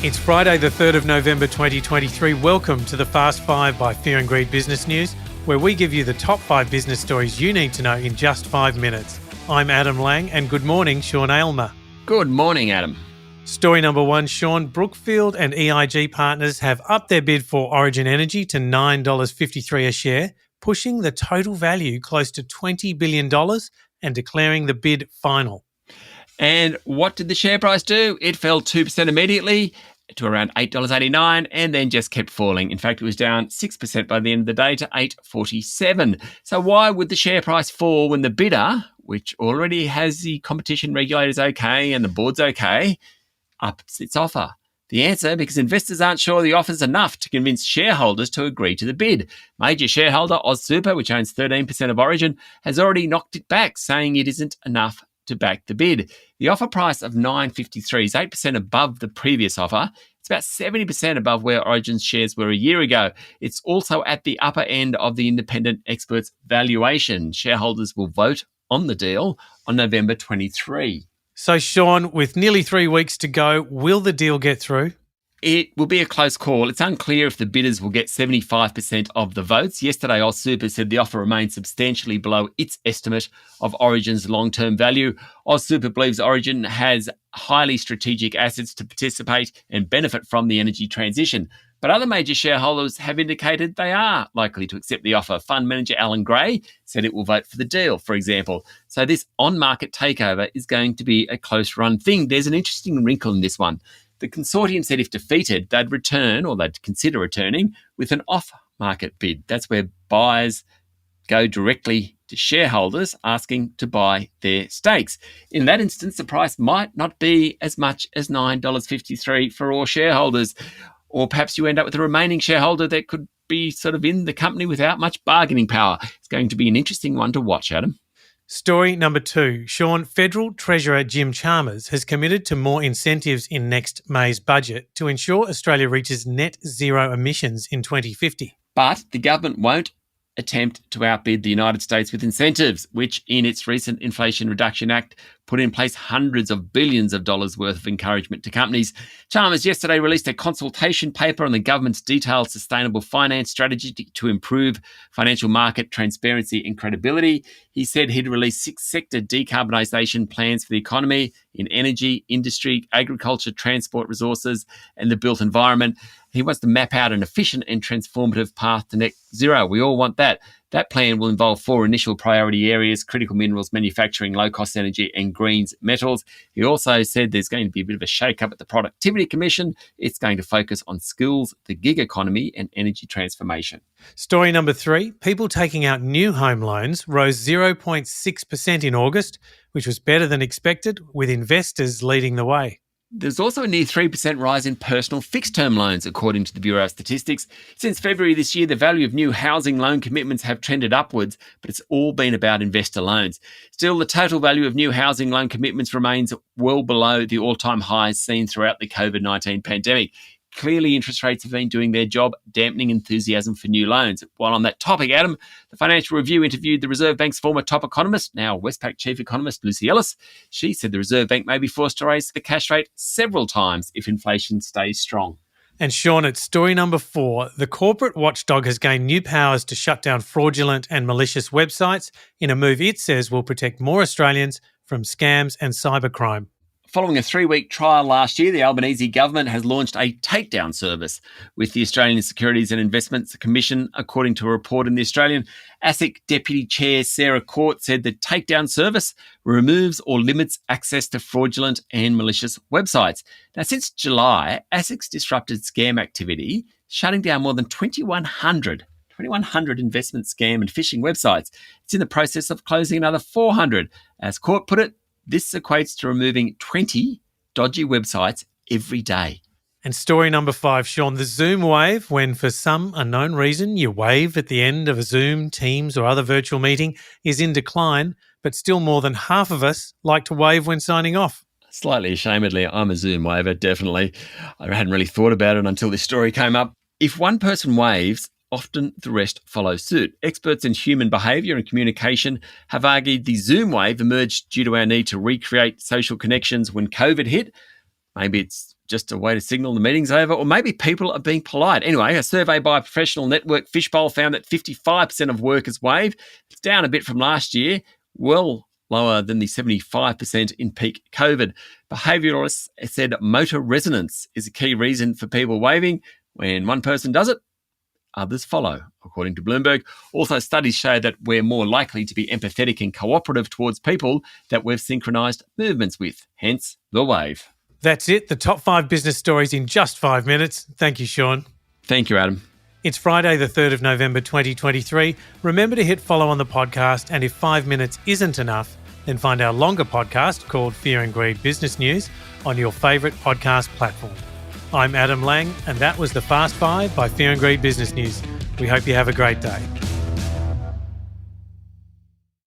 It's Friday the 3rd of November 2023. Welcome to the Fast 5 by Fear and Greed Business News, where we give you the top 5 business stories you need to know in just 5 minutes. I'm Adam Lang, and good morning, Sean Aylmer. Good morning, Adam. Story number 1, Sean. Brookfield and EIG partners have upped their bid for Origin Energy to $9.53 a share, pushing the total value close to $20 billion and declaring the bid final. And what did the share price do? It fell 2% immediately to around $8.89 and then just kept falling. In fact, it was down 6% by the end of the day to $8.47. So why would the share price fall when the bidder, which already has the competition regulators okay and the board's okay, ups its offer? The answer, because investors aren't sure the offer's enough to convince shareholders to agree to the bid. Major shareholder AusSuper, which owns 13% of Origin, has already knocked it back, saying it isn't enough to back the bid. The offer price of $9.53 is 8% above the previous offer. It's about 70% above where Origin's shares were a year ago. It's also at the upper end of the independent experts' valuation. Shareholders will vote on the deal on November 23. So, Sean, with nearly 3 weeks to go, will the deal get through? It will be a close call. It's unclear if the bidders will get 75% of the votes. Yesterday, AusSuper said the offer remains substantially below its estimate of Origin's long-term value. AusSuper believes Origin has highly strategic assets to participate and benefit from the energy transition. But other major shareholders have indicated they are likely to accept the offer. Fund manager Alan Gray said it will vote for the deal, for example. So this on-market takeover is going to be a close-run thing. There's an interesting wrinkle in this one. The consortium said if defeated, they'd return, or they'd consider returning, with an off-market bid. That's where buyers go directly to shareholders asking to buy their stakes. In that instance, the price might not be as much as $9.53 for all shareholders. Or perhaps you end up with a remaining shareholder that could be sort of in the company without much bargaining power. It's going to be an interesting one to watch, Adam. Story number 2. Sean, Federal Treasurer Jim Chalmers has committed to more incentives in next May's budget to ensure Australia reaches net zero emissions in 2050. But the government won't attempt to outbid the United States with incentives, which in its recent Inflation Reduction Act put in place hundreds of billions of dollars worth of encouragement to companies. Chalmers yesterday released a consultation paper on the government's detailed sustainable finance strategy to improve financial market transparency and credibility. He said he'd release 6 sector decarbonisation plans for the economy in energy, industry, agriculture, transport, resources and the built environment. He wants to map out an efficient and transformative path to net zero. We all want that. That plan will involve 4 initial priority areas: critical minerals, manufacturing, low-cost energy and greens metals. He also said there's going to be a bit of a shake-up at the Productivity Commission. It's going to focus on skills, the gig economy and energy transformation. Story number 3. People taking out new home loans rose 0.6% in August, which was better than expected, with investors leading the way. There's also a near 3% rise in personal fixed-term loans, according to the Bureau of Statistics. Since February this year, the value of new housing loan commitments have trended upwards, but it's all been about investor loans. Still, the total value of new housing loan commitments remains well below the all-time highs seen throughout the COVID-19 pandemic. Clearly, interest rates have been doing their job, dampening enthusiasm for new loans. While on that topic, Adam, the Financial Review interviewed the Reserve Bank's former top economist, now Westpac chief economist Lucy Ellis. She said the Reserve Bank may be forced to raise the cash rate several times if inflation stays strong. And Sean, it's story number 4. The corporate watchdog has gained new powers to shut down fraudulent and malicious websites in a move it says will protect more Australians from scams and cybercrime. Following a 3-week trial last year, the Albanese government has launched a takedown service with the Australian Securities and Investments Commission, according to a report in The Australian. ASIC Deputy Chair Sarah Court said the takedown service removes or limits access to fraudulent and malicious websites. Now, since July, ASIC's disrupted scam activity, shutting down more than 2,100 investment scam and phishing websites. It's in the process of closing another 400. As Court put it, this equates to removing 20 dodgy websites every day. And story number 5, Sean, the Zoom wave, when for some unknown reason you wave at the end of a Zoom, Teams or other virtual meeting, is in decline, but still more than half of us like to wave when signing off. Slightly ashamedly, I'm a Zoom waver, definitely. I hadn't really thought about it until this story came up. If one person waves, often the rest follow suit. Experts in human behaviour and communication have argued the Zoom wave emerged due to our need to recreate social connections when COVID hit. Maybe it's just a way to signal the meeting's over, or maybe people are being polite. Anyway, a survey by a professional network Fishbowl found that 55% of workers wave. It's down a bit from last year, well lower than the 75% in peak COVID. Behaviouralists said motor resonance is a key reason for people waving. When one person does it, others follow, according to Bloomberg. Also, studies show that we're more likely to be empathetic and cooperative towards people that we've synchronised movements with, hence the wave. That's it, the top 5 business stories in just 5 minutes. Thank you, Sean. Thank you, Adam. It's Friday, the 3rd of November 2023. Remember to hit follow on the podcast, and if 5 minutes isn't enough, then find our longer podcast called Fear and Greed Business News on your favourite podcast platform. I'm Adam Lang, and that was the Fast 5 by Fear and Greed Business News. We hope you have a great day.